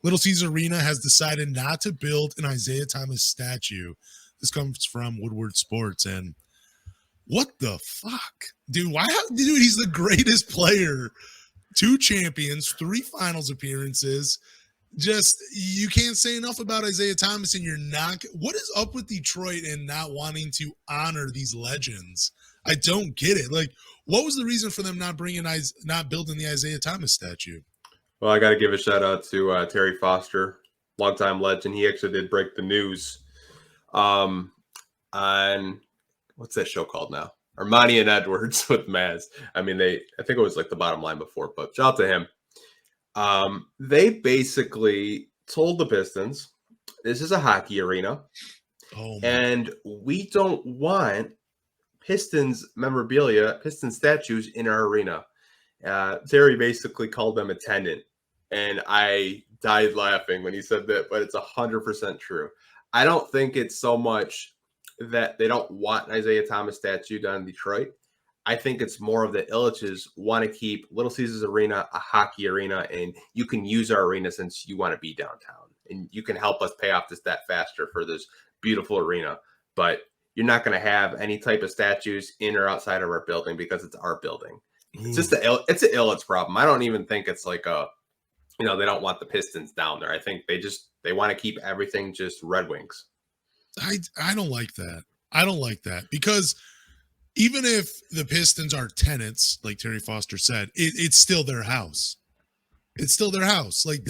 Little Caesars Arena has decided not to build an Isiah Thomas statue. This comes from Woodward Sports, and what the fuck? Dude, dude, he's the greatest player. 2 champions, 3 finals appearances. Just, you can't say enough about Isiah Thomas, and you're not. What is up with Detroit and not wanting to honor these legends? I don't get it. Like, what was the reason for them not building the Isiah Thomas statue? Well, I got to give a shout out to Terry Foster, longtime legend. He actually did break the news on what's that show called now? Armani and Edwards with Maz. I mean, I think it was like the bottom line before, but shout out to him. They basically told the Pistons, this is a hockey arena, and we don't want Pistons memorabilia, Pistons statues in our arena. Terry basically called them a tenant, and I died laughing when he said that, but it's 100% true. I don't think it's so much that they don't want an Isiah Thomas statue down in Detroit. I think it's more of the Ilitches want to keep Little Caesars Arena a hockey arena, and you can use our arena since you want to be downtown, and you can help us pay off this debt faster for this beautiful arena. But you're not going to have any type of statues in or outside of our building because it's our building. It's just it's an Ilitch problem. I don't even think it's like they don't want the Pistons down there. I think they want to keep everything just Red Wings. I don't like that. I don't like that because even if the Pistons are tenants, like Terry Foster said, it's still their house. It's still their house. Like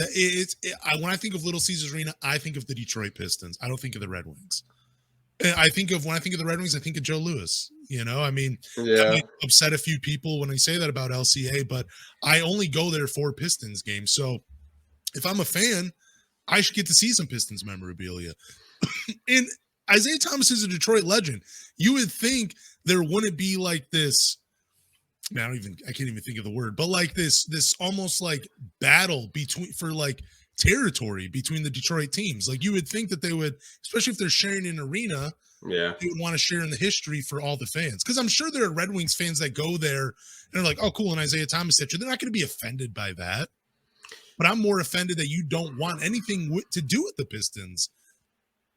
when I think of Little Caesars Arena, I think of the Detroit Pistons. I don't think of the Red Wings. When I think of the Red Wings, I think of Joe Louis. I mean, that might upset a few people when I say that about LCA, but I only go there for Pistons games. So if I'm a fan, I should get to see some Pistons memorabilia. And Isiah Thomas is a Detroit legend. You would think there wouldn't be like this. Man, I can't even think of the word, but like this almost like battle for like territory between the Detroit teams. Like you would think that they would, especially if they're sharing an arena, they would want to share in the history for all the fans. Because I'm sure there are Red Wings fans that go there and are like, oh, cool, an Isiah Thomas statue. They're not going to be offended by that. But I'm more offended that you don't want anything to do with the Pistons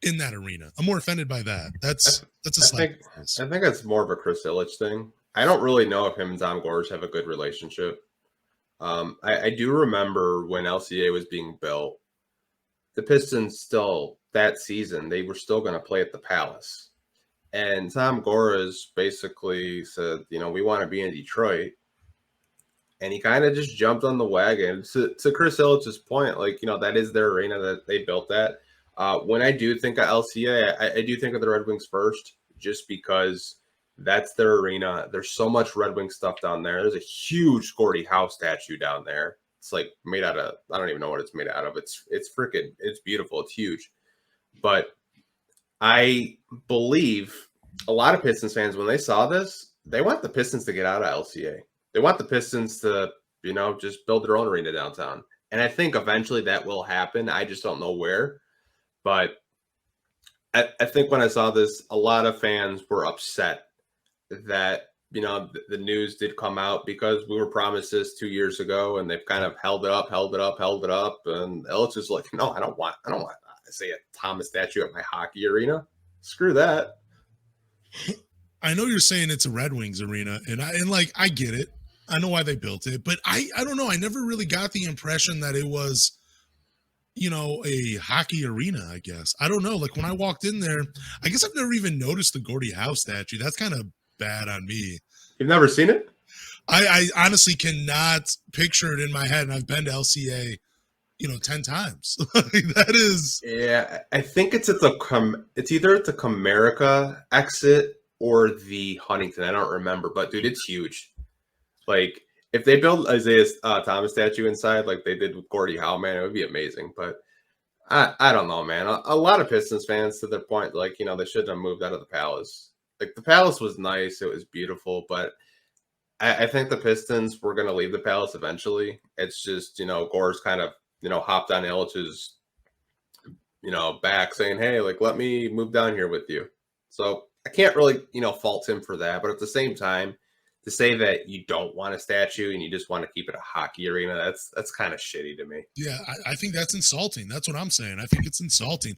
in that arena. I'm more offended by that. That's a slight. I think it's more of a Chris Ilitch thing. I don't really know if him and Tom Gores have a good relationship. I do remember when LCA was being built, the Pistons still, that season, they were still going to play at the Palace. And Tom Gores basically said, we want to be in Detroit. And he kind of just jumped on the wagon. To Chris Ilitch's point, like, that is their arena that they built at. When I do think of LCA, I do think of the Red Wings first, just because that's their arena. There's so much Red Wing stuff down there. There's a huge Gordie Howe statue down there. It's like made out of, I don't even know what it's made out of. It's beautiful. It's huge. But I believe a lot of Pistons fans, when they saw this, they want the Pistons to get out of LCA. They want the Pistons to, just build their own arena downtown. And I think eventually that will happen. I just don't know where. But I think when I saw this, a lot of fans were upset that, the news did come out because we were promised this 2 years ago, and they've kind of held it up. And Ellis is like, no, I don't want Isiah Thomas statue at my hockey arena. Screw that. I know you're saying it's a Red Wings arena, and I get it. I know why they built it, but I don't know. I never really got the impression that it was, a hockey arena, I guess. I don't know. Like when I walked in there, I guess I've never even noticed the Gordie Howe statue. That's kind of bad on me. You've never seen it? I honestly cannot picture it in my head, and I've been to LCA, 10 times. That is. Yeah, I think it's either at the Comerica exit or the Huntington. I don't remember, but dude, it's huge. Like, if they build Isiah Thomas statue inside like they did with Gordie Howe, man, it would be amazing. But I don't know, man. A lot of Pistons fans, to their point, like, they shouldn't have moved out of the Palace. Like, the Palace was nice. It was beautiful. But I think the Pistons were going to leave the Palace eventually. It's just, Gores kind of, hopped on Ilitch's, back saying, hey, like, let me move down here with you. So I can't really, fault him for that. But at the same time, to say that you don't want a statue and you just want to keep it a hockey arena, that's kind of shitty to me. Yeah, I think that's insulting. That's what I'm saying. I think it's insulting.